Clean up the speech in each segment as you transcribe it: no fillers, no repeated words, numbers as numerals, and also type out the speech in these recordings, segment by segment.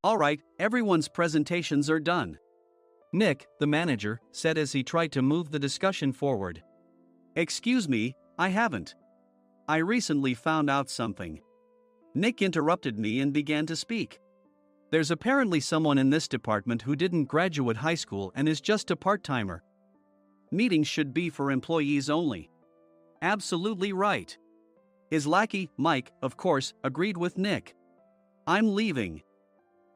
Alright, everyone's presentations are done. Nick, the manager, said as he tried to move the discussion forward. Excuse me, I haven't. I recently found out something. Nick interrupted me and began to speak. There's apparently someone in this department who didn't graduate high school and is just a part-timer. Meetings should be for employees only. Absolutely right. His lackey, Mike, of course, agreed with Nick. I'm leaving.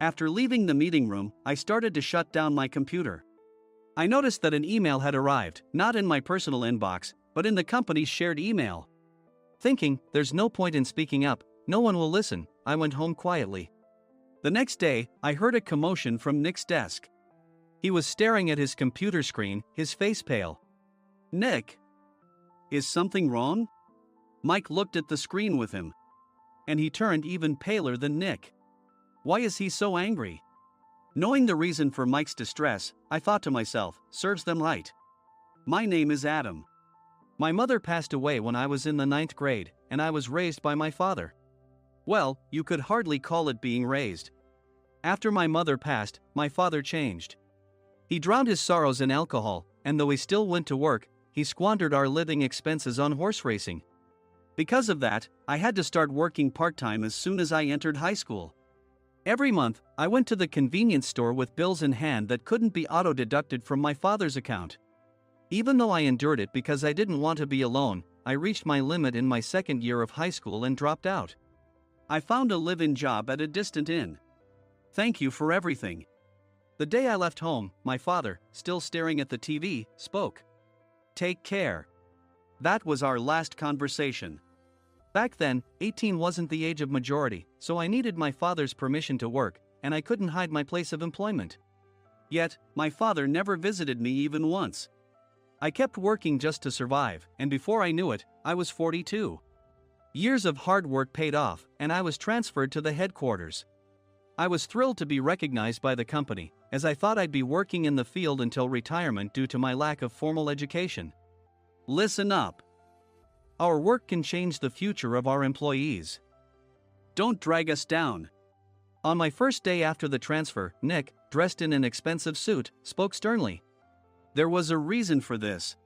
After leaving the meeting room, I started to shut down my computer. I noticed that an email had arrived, not in my personal inbox, but in the company's shared email. Thinking, there's no point in speaking up, no one will listen, I went home quietly. The next day, I heard a commotion from Nick's desk. He was staring at his computer screen, his face pale. Nick? Is something wrong? Mike looked at the screen with him. And he turned even paler than Nick. Why is he so angry? Knowing the reason for Mike's distress, I thought to myself, serves them right. My name is Adam. My mother passed away when I was in the 9th grade, and I was raised by my father. Well, you could hardly call it being raised. After my mother passed, my father changed. He drowned his sorrows in alcohol, and though he still went to work, he squandered our living expenses on horse racing. Because of that, I had to start working part-time as soon as I entered high school. Every month, I went to the convenience store with bills in hand that couldn't be auto-deducted from my father's account. Even though I endured it because I didn't want to be alone, I reached my limit in my second year of high school and dropped out. I found a live-in job at a distant inn. Thank you for everything. The day I left home, my father, still staring at the TV, spoke. Take care. That was our last conversation. Back then, 18 wasn't the age of majority, so I needed my father's permission to work, and I couldn't hide my place of employment. Yet, my father never visited me even once. I kept working just to survive, and before I knew it, I was 42. Years of hard work paid off, and I was transferred to the headquarters. I was thrilled to be recognized by the company, as I thought I'd be working in the field until retirement due to my lack of formal education. Listen up. Our work can change the future of our employees. Don't drag us down. On my first day after the transfer, Nick, dressed in an expensive suit, spoke sternly. There was a reason for this.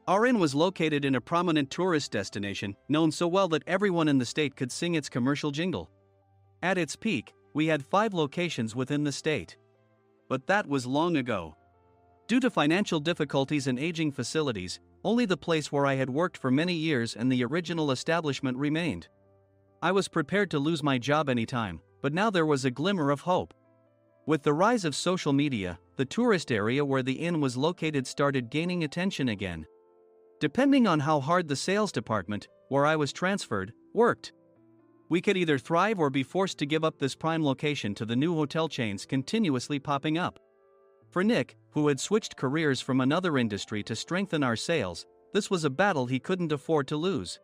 Our inn was located in a prominent tourist destination, known so well that everyone in the state could sing its commercial jingle. At its peak, we had 5 locations within the state. But that was long ago. Due to financial difficulties and aging facilities, only the place where I had worked for many years and the original establishment remained. I was prepared to lose my job anytime, but now there was a glimmer of hope. With the rise of social media, the tourist area where the inn was located started gaining attention again. Depending on how hard the sales department, where I was transferred, worked, we could either thrive or be forced to give up this prime location to the new hotel chains continuously popping up. For Nick, who had switched careers from another industry to strengthen our sales, this was a battle he couldn't afford to lose.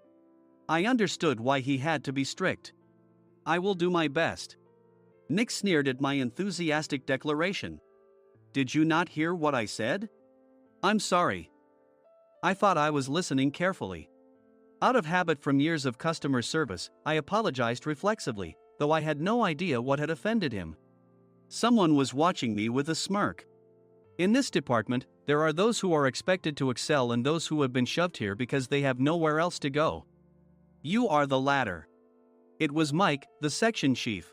I understood why he had to be strict. I will do my best. Nick sneered at my enthusiastic declaration. Did you not hear what I said? I'm sorry. I thought I was listening carefully. Out of habit from years of customer service, I apologized reflexively, though I had no idea what had offended him. Someone was watching me with a smirk. In this department, there are those who are expected to excel and those who have been shoved here because they have nowhere else to go. You are the latter. It was Mike, the section chief.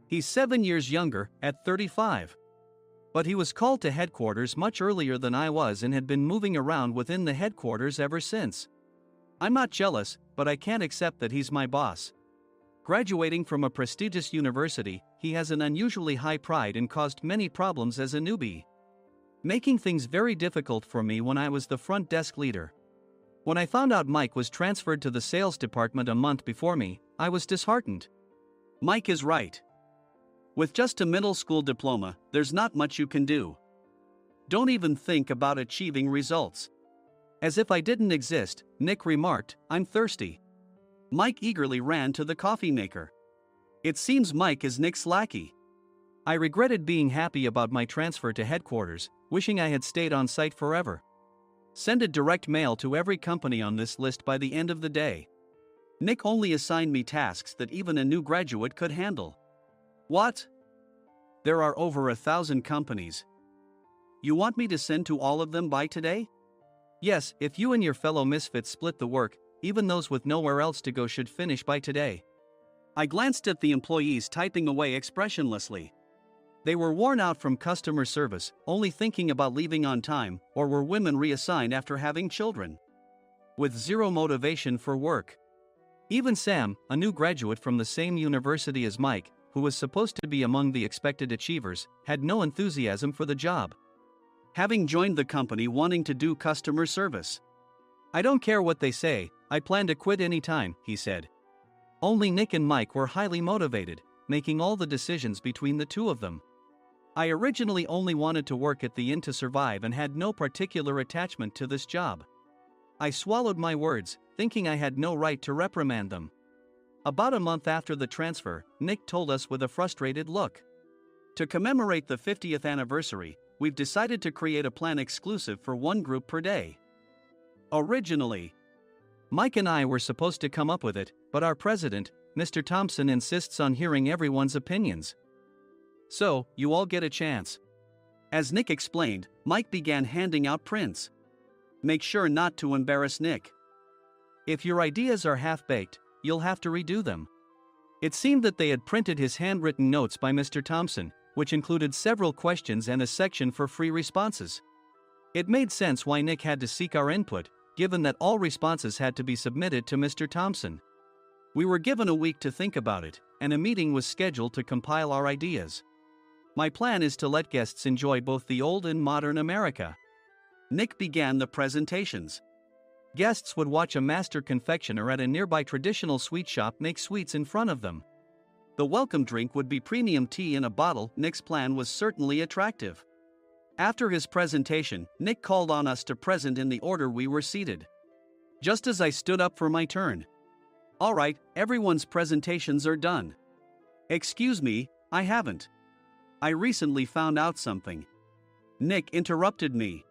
He's 7 years younger, at 35. But he was called to headquarters much earlier than I was and had been moving around within the headquarters ever since. I'm not jealous, but I can't accept that he's my boss. Graduating from a prestigious university, he has an unusually high pride and caused many problems as a newbie, making things very difficult for me when I was the front desk leader. When I found out Mike was transferred to the sales department a month before me, I was disheartened. Mike is right. With just a middle school diploma, there's not much you can do. Don't even think about achieving results. As if I didn't exist, Nick remarked, I'm thirsty. Mike eagerly ran to the coffee maker. It seems Mike is Nick's lackey. I regretted being happy about my transfer to headquarters, wishing I had stayed on site forever. Send a direct mail to every company on this list by the end of the day. Nick only assigned me tasks that even a new graduate could handle. What? There are over 1,000 companies. You want me to send to all of them by today? Yes, if you and your fellow misfits split the work, even those with nowhere else to go should finish by today. I glanced at the employees typing away expressionlessly. They were worn out from customer service, only thinking about leaving on time, or were women reassigned after having children. With zero motivation for work. Even Sam, a new graduate from the same university as Mike, who was supposed to be among the expected achievers, had no enthusiasm for the job. Having joined the company wanting to do customer service. I don't care what they say, I plan to quit anytime, he said. Only Nick and Mike were highly motivated, making all the decisions between the two of them. I originally only wanted to work at the inn to survive and had no particular attachment to this job. I swallowed my words, thinking I had no right to reprimand them. About a month after the transfer, Nick told us with a frustrated look. To commemorate the 50th anniversary, we've decided to create a plan exclusive for one group per day. Originally, Mike and I were supposed to come up with it, but our president, Mr. Thompson, insists on hearing everyone's opinions. So, you all get a chance. As Nick explained, Mike began handing out prints. Make sure not to embarrass Nick. If your ideas are half-baked, you'll have to redo them. It seemed that they had printed his handwritten notes by Mr. Thompson, which included several questions and a section for free responses. It made sense why Nick had to seek our input, given that all responses had to be submitted to Mr. Thompson. We were given a week to think about it, and a meeting was scheduled to compile our ideas. My plan is to let guests enjoy both the old and modern America. Nick began the presentations. Guests would watch a master confectioner at a nearby traditional sweet shop make sweets in front of them. The welcome drink would be premium tea in a bottle. Nick's plan was certainly attractive. After his presentation, Nick called on us to present in the order we were seated. Just as I stood up for my turn. All right, everyone's presentations are done. Excuse me, I haven't. I recently found out something. Nick interrupted me.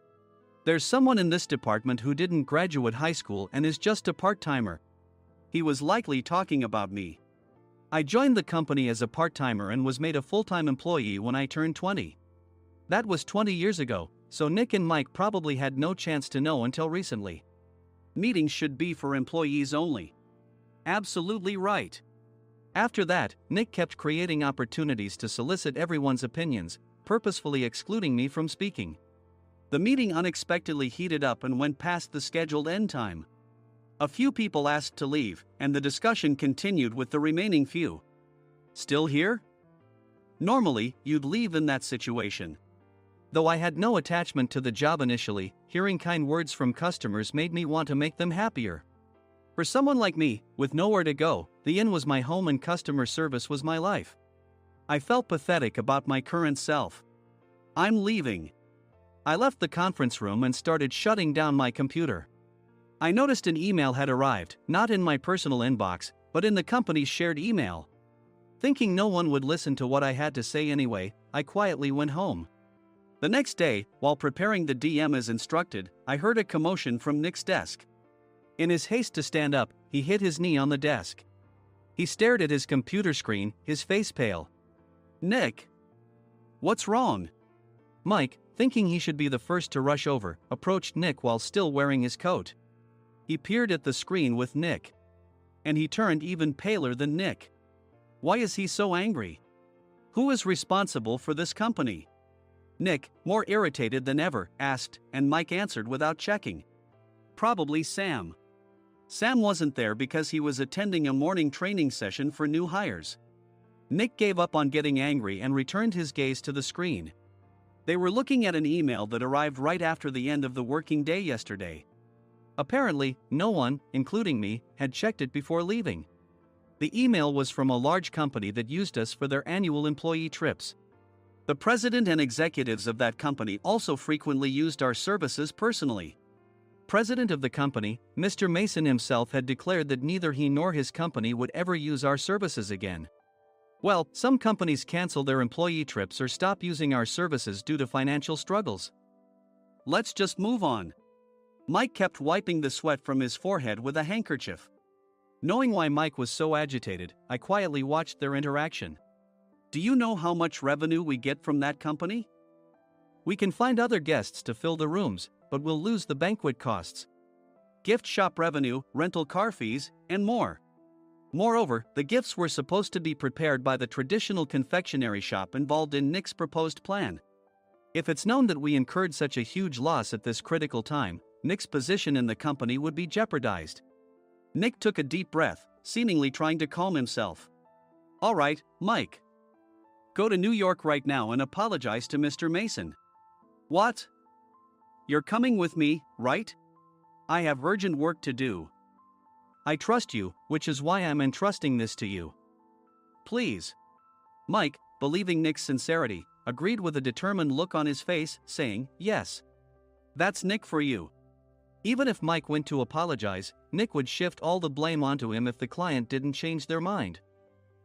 There's someone in this department who didn't graduate high school and is just a part-timer. He was likely talking about me. I joined the company as a part-timer and was made a full-time employee when I turned 20. That was 20 years ago, so Nick and Mike probably had no chance to know until recently. Meetings should be for employees only. Absolutely right. After that, Nick kept creating opportunities to solicit everyone's opinions, purposefully excluding me from speaking. The meeting unexpectedly heated up and went past the scheduled end time. A few people asked to leave, and the discussion continued with the remaining few. Still here? Normally, you'd leave in that situation. Though I had no attachment to the job initially, hearing kind words from customers made me want to make them happier. For someone like me, with nowhere to go, the inn was my home and customer service was my life. I felt pathetic about my current self. I'm leaving. I left the conference room and started shutting down my computer. I noticed an email had arrived, not in my personal inbox, but in the company's shared email. Thinking no one would listen to what I had to say anyway, I quietly went home. The next day, while preparing the DM as instructed, I heard a commotion from Nick's desk. In his haste to stand up, he hit his knee on the desk. He stared at his computer screen, his face pale. Nick! What's wrong? Mike, thinking he should be the first to rush over, approached Nick while still wearing his coat. He peered at the screen with Nick. And he turned even paler than Nick. Why is he so angry? Who is responsible for this company? Nick, more irritated than ever, asked, and Mike answered without checking. Probably Sam. Sam wasn't there because he was attending a morning training session for new hires. Nick gave up on getting angry and returned his gaze to the screen. They were looking at an email that arrived right after the end of the working day yesterday. Apparently, no one, including me, had checked it before leaving. The email was from a large company that used us for their annual employee trips. The president and executives of that company also frequently used our services personally. President of the company, Mr. Mason himself, had declared that neither he nor his company would ever use our services again. Well, some companies cancel their employee trips or stop using our services due to financial struggles. Let's just move on. Mike kept wiping the sweat from his forehead with a handkerchief. Knowing why Mike was so agitated, I quietly watched their interaction. Do you know how much revenue we get from that company? We can find other guests to fill the rooms, but we'll lose the banquet costs, gift shop revenue, rental car fees, and more. Moreover, the gifts were supposed to be prepared by the traditional confectionery shop involved in Nick's proposed plan. If it's known that we incurred such a huge loss at this critical time, Nick's position in the company would be jeopardized. Nick took a deep breath, seemingly trying to calm himself. All right, Mike. Go to New York right now and apologize to Mr. Mason. What? You're coming with me, right? I have urgent work to do. I trust you, which is why I'm entrusting this to you. Please. Mike, believing Nick's sincerity, agreed with a determined look on his face, saying, yes. That's Nick for you. Even if Mike went to apologize, Nick would shift all the blame onto him if the client didn't change their mind.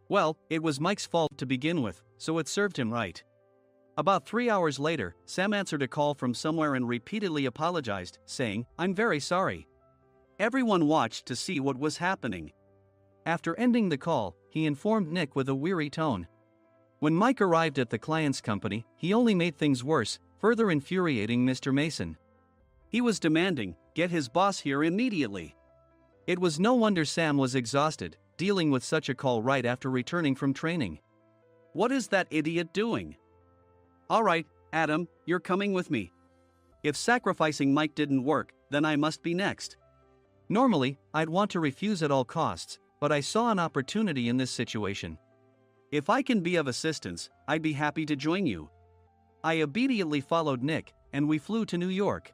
Well, it was Mike's fault to begin with, so it served him right. About 3 hours later, Sam answered a call from somewhere and repeatedly apologized, saying, I'm very sorry. Everyone watched to see what was happening. After ending the call, he informed Nick with a weary tone. When Mike arrived at the client's company, he only made things worse, further infuriating Mr. Mason. He was demanding, get his boss here immediately. It was no wonder Sam was exhausted, dealing with such a call right after returning from training. What is that idiot doing? All right, Adam, you're coming with me. If sacrificing Mike didn't work, then I must be next. Normally, I'd want to refuse at all costs, but I saw an opportunity in this situation. If I can be of assistance, I'd be happy to join you. I obediently followed Nick, and we flew to New York.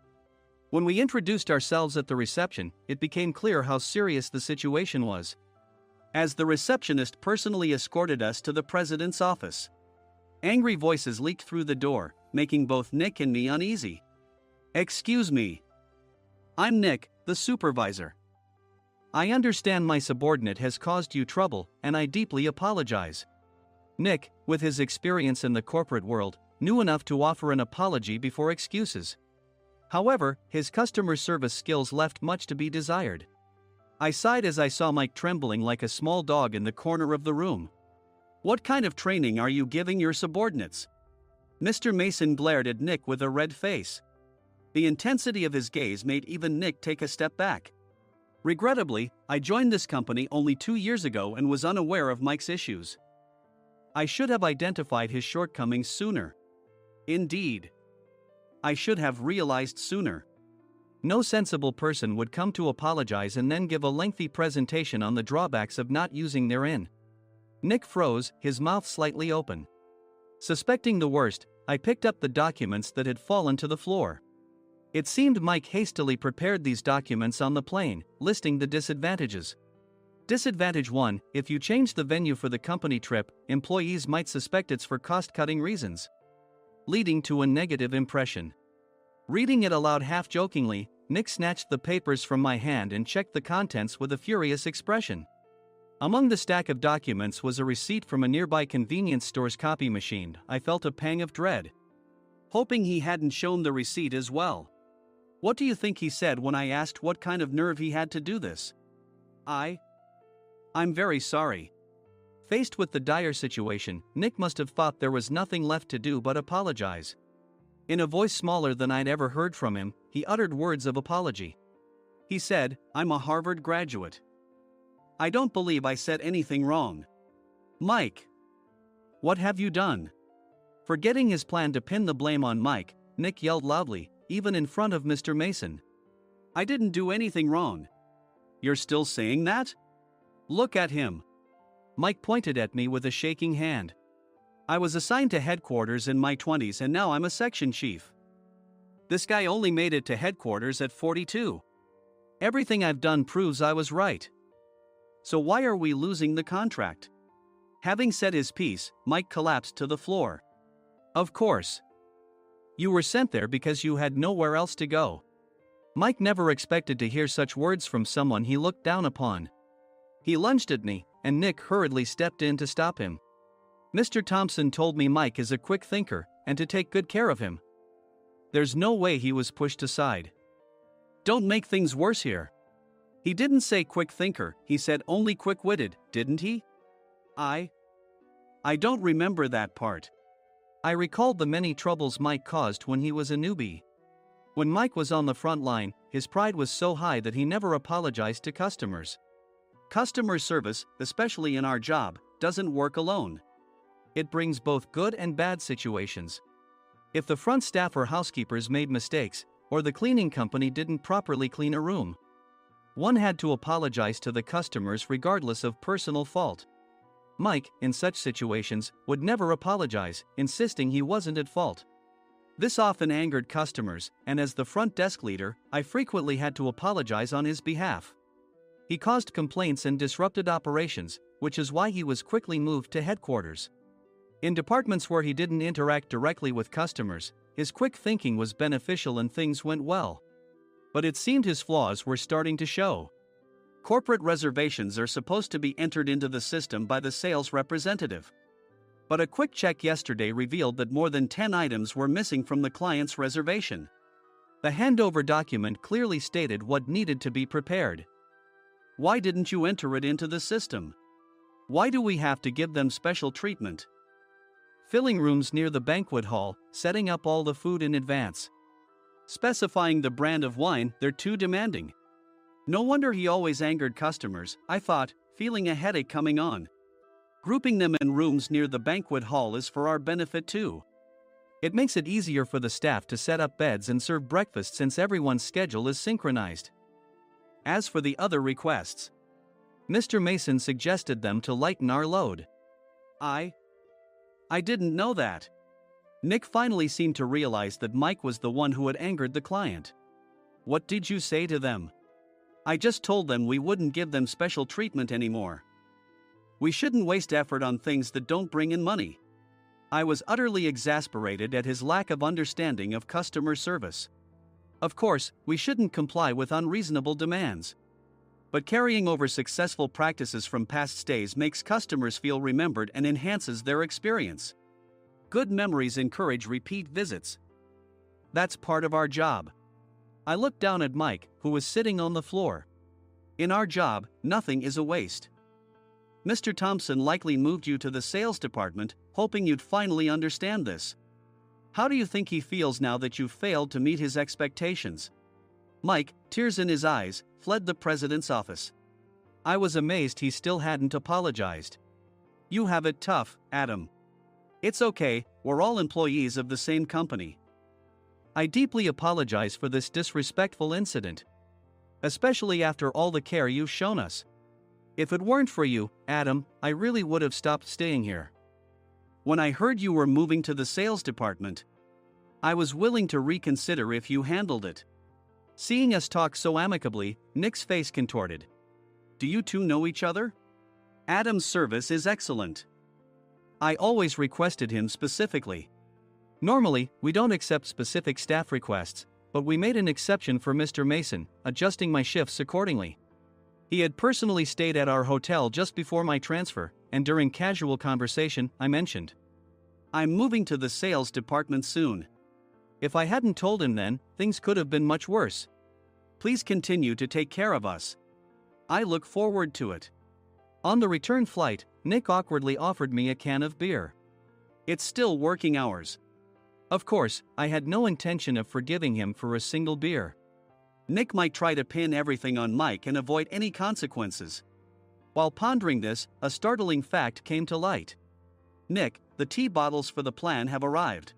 When we introduced ourselves at the reception, it became clear how serious the situation was, as the receptionist personally escorted us to the president's office. Angry voices leaked through the door, making both Nick and me uneasy. Excuse me. I'm Nick, the supervisor. I understand my subordinate has caused you trouble, and I deeply apologize. Nick, with his experience in the corporate world, knew enough to offer an apology before excuses. However, his customer service skills left much to be desired. I sighed as I saw Mike trembling like a small dog in the corner of the room. What kind of training are you giving your subordinates? Mr. Mason glared at Nick with a red face. The intensity of his gaze made even Nick take a step back. Regrettably, I joined this company only 2 years ago and was unaware of Mike's issues. I should have identified his shortcomings sooner. Indeed. I should have realized sooner. No sensible person would come to apologize and then give a lengthy presentation on the drawbacks of not using their inn. Nick froze, his mouth slightly open. Suspecting the worst, I picked up the documents that had fallen to the floor. It seemed Mike hastily prepared these documents on the plane, listing the disadvantages. Disadvantage 1: if you change the venue for the company trip, employees might suspect it's for cost-cutting reasons, leading to a negative impression. Reading it aloud half-jokingly, Nick snatched the papers from my hand and checked the contents with a furious expression. Among the stack of documents was a receipt from a nearby convenience store's copy machine. I felt a pang of dread, hoping he hadn't shown the receipt as well. What do you think he said when I asked what kind of nerve he had to do this? I'm very sorry. Faced with the dire situation, Nick must have thought there was nothing left to do but apologize. In a voice smaller than I'd ever heard from him, he uttered words of apology. He said, I'm a Harvard graduate. I don't believe I said anything wrong. Mike, what have you done? Forgetting his plan to pin the blame on Mike, Nick yelled loudly, even in front of Mr. Mason. I didn't do anything wrong. You're still saying that? Look at him. Mike pointed at me with a shaking hand. I was assigned to headquarters in my 20s and now I'm a section chief. This guy only made it to headquarters at 42. Everything I've done proves I was right. So why are we losing the contract? Having said his piece, Mike collapsed to the floor. Of course. You were sent there because you had nowhere else to go. Mike never expected to hear such words from someone he looked down upon. He lunged at me, and Nick hurriedly stepped in to stop him. Mr. Thompson told me Mike is a quick thinker, and to take good care of him. There's no way he was pushed aside. Don't make things worse here. He didn't say quick thinker, he said only quick-witted, didn't he? I don't remember that part. I recalled the many troubles Mike caused when he was a newbie. When Mike was on the front line, his pride was so high that he never apologized to customers. Customer service, especially in our job, doesn't work alone. It brings both good and bad situations. If the front staff or housekeepers made mistakes, or the cleaning company didn't properly clean a room, one had to apologize to the customers regardless of personal fault. Mike, in such situations, would never apologize, insisting he wasn't at fault. This often angered customers, and as the front desk leader, I frequently had to apologize on his behalf. He caused complaints and disrupted operations, which is why he was quickly moved to headquarters. In departments where he didn't interact directly with customers, his quick thinking was beneficial and things went well. But it seemed his flaws were starting to show. Corporate reservations are supposed to be entered into the system by the sales representative. But a quick check yesterday revealed that more than 10 items were missing from the client's reservation. The handover document clearly stated what needed to be prepared. Why didn't you enter it into the system? Why do we have to give them special treatment? Filling rooms near the banquet hall, setting up all the food in advance. Specifying the brand of wine, they're too demanding. No wonder he always angered customers, I thought, feeling a headache coming on. Grouping them in rooms near the banquet hall is for our benefit too. It makes it easier for the staff to set up beds and serve breakfast since everyone's schedule is synchronized. As for the other requests, Mr. Mason suggested them to lighten our load. I didn't know that. Nick finally seemed to realize that Mike was the one who had angered the client. What did you say to them? I just told them we wouldn't give them special treatment anymore. We shouldn't waste effort on things that don't bring in money. I was utterly exasperated at his lack of understanding of customer service. Of course, we shouldn't comply with unreasonable demands. But carrying over successful practices from past stays makes customers feel remembered and enhances their experience. Good memories encourage repeat visits. That's part of our job. I looked down at Mike, who was sitting on the floor. In our job, nothing is a waste. Mr. Thompson likely moved you to the sales department, hoping you'd finally understand this. How do you think he feels now that you've failed to meet his expectations? Mike, tears in his eyes, fled the president's office. I was amazed he still hadn't apologized. You have it tough, Adam. It's okay, we're all employees of the same company. I deeply apologize for this disrespectful incident. Especially after all the care you've shown us. If it weren't for you, Adam, I really would have stopped staying here. When I heard you were moving to the sales department, I was willing to reconsider if you handled it. Seeing us talk so amicably, Nick's face contorted. Do you two know each other? Adam's service is excellent. I always requested him specifically. Normally, we don't accept specific staff requests, but we made an exception for Mr. Mason, adjusting my shifts accordingly. He had personally stayed at our hotel just before my transfer, and during casual conversation, I mentioned, I'm moving to the sales department soon. If I hadn't told him then, things could have been much worse. Please continue to take care of us. I look forward to it. On the return flight, Nick awkwardly offered me a can of beer. It's still working hours. Of course, I had no intention of forgiving him for a single beer. Nick might try to pin everything on Mike and avoid any consequences. While pondering this, a startling fact came to light. Nick, the tea bottles for the plan have arrived.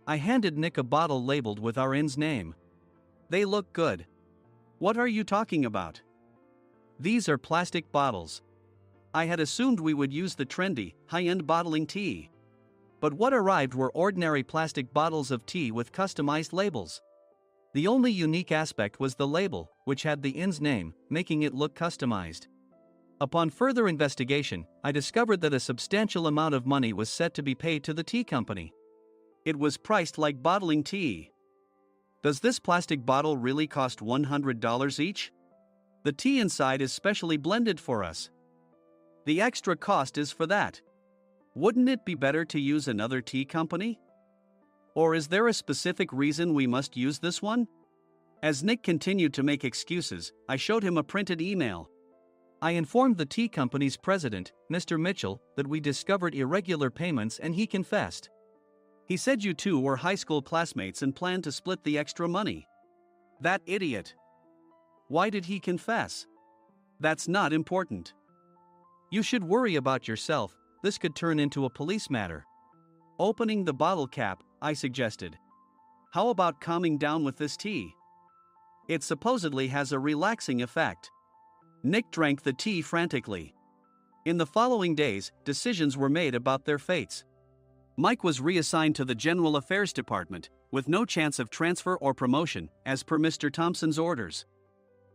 I handed Nick a bottle labeled with our inn's name. They look good. What are you talking about? These are plastic bottles. I had assumed we would use the trendy, high-end bottling tea. But what arrived were ordinary plastic bottles of tea with customized labels. The only unique aspect was the label, which had the inn's name, making it look customized. Upon further investigation, I discovered that a substantial amount of money was set to be paid to the tea company. It was priced like bottling tea. Does this plastic bottle really cost $100 each? The tea inside is specially blended for us. The extra cost is for that. Wouldn't it be better to use another tea company? Or is there a specific reason we must use this one? As Nick continued to make excuses, I showed him a printed email. I informed the tea company's president, Mr. Mitchell, that we discovered irregular payments and he confessed. He said you two were high school classmates and planned to split the extra money. That idiot. Why did he confess? That's not important. You should worry about yourself, this could turn into a police matter. Opening the bottle cap, I suggested. How about calming down with this tea? It supposedly has a relaxing effect. Nick drank the tea frantically. In the following days, decisions were made about their fates. Mike was reassigned to the General Affairs Department, with no chance of transfer or promotion, as per Mr. Thompson's orders.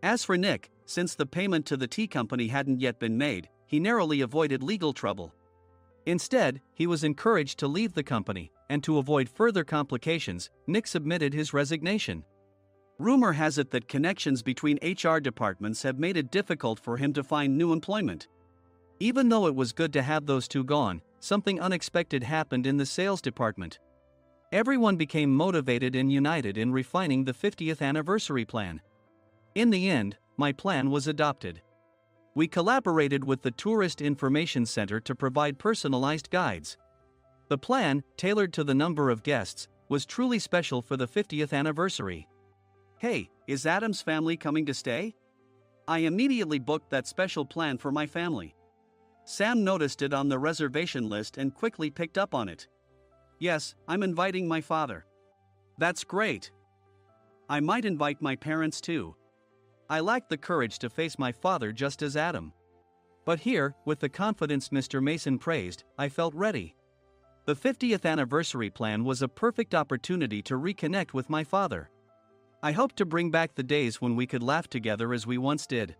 As for Nick, since the payment to the tea company hadn't yet been made, he narrowly avoided legal trouble. Instead, he was encouraged to leave the company, and to avoid further complications, Nick submitted his resignation. Rumor has it that connections between HR departments have made it difficult for him to find new employment. Even though it was good to have those two gone, something unexpected happened in the sales department. Everyone became motivated and united in refining the 50th anniversary plan. In the end, my plan was adopted. We collaborated with the Tourist Information Center to provide personalized guides. The plan, tailored to the number of guests, was truly special for the 50th anniversary. Hey, is Adam's family coming to stay? I immediately booked that special plan for my family. Sam noticed it on the reservation list and quickly picked up on it. Yes, I'm inviting my father. That's great. I might invite my parents too. I lacked the courage to face my father just as Adam. But here, with the confidence Mr. Mason praised, I felt ready. The 50th anniversary plan was a perfect opportunity to reconnect with my father. I hoped to bring back the days when we could laugh together as we once did.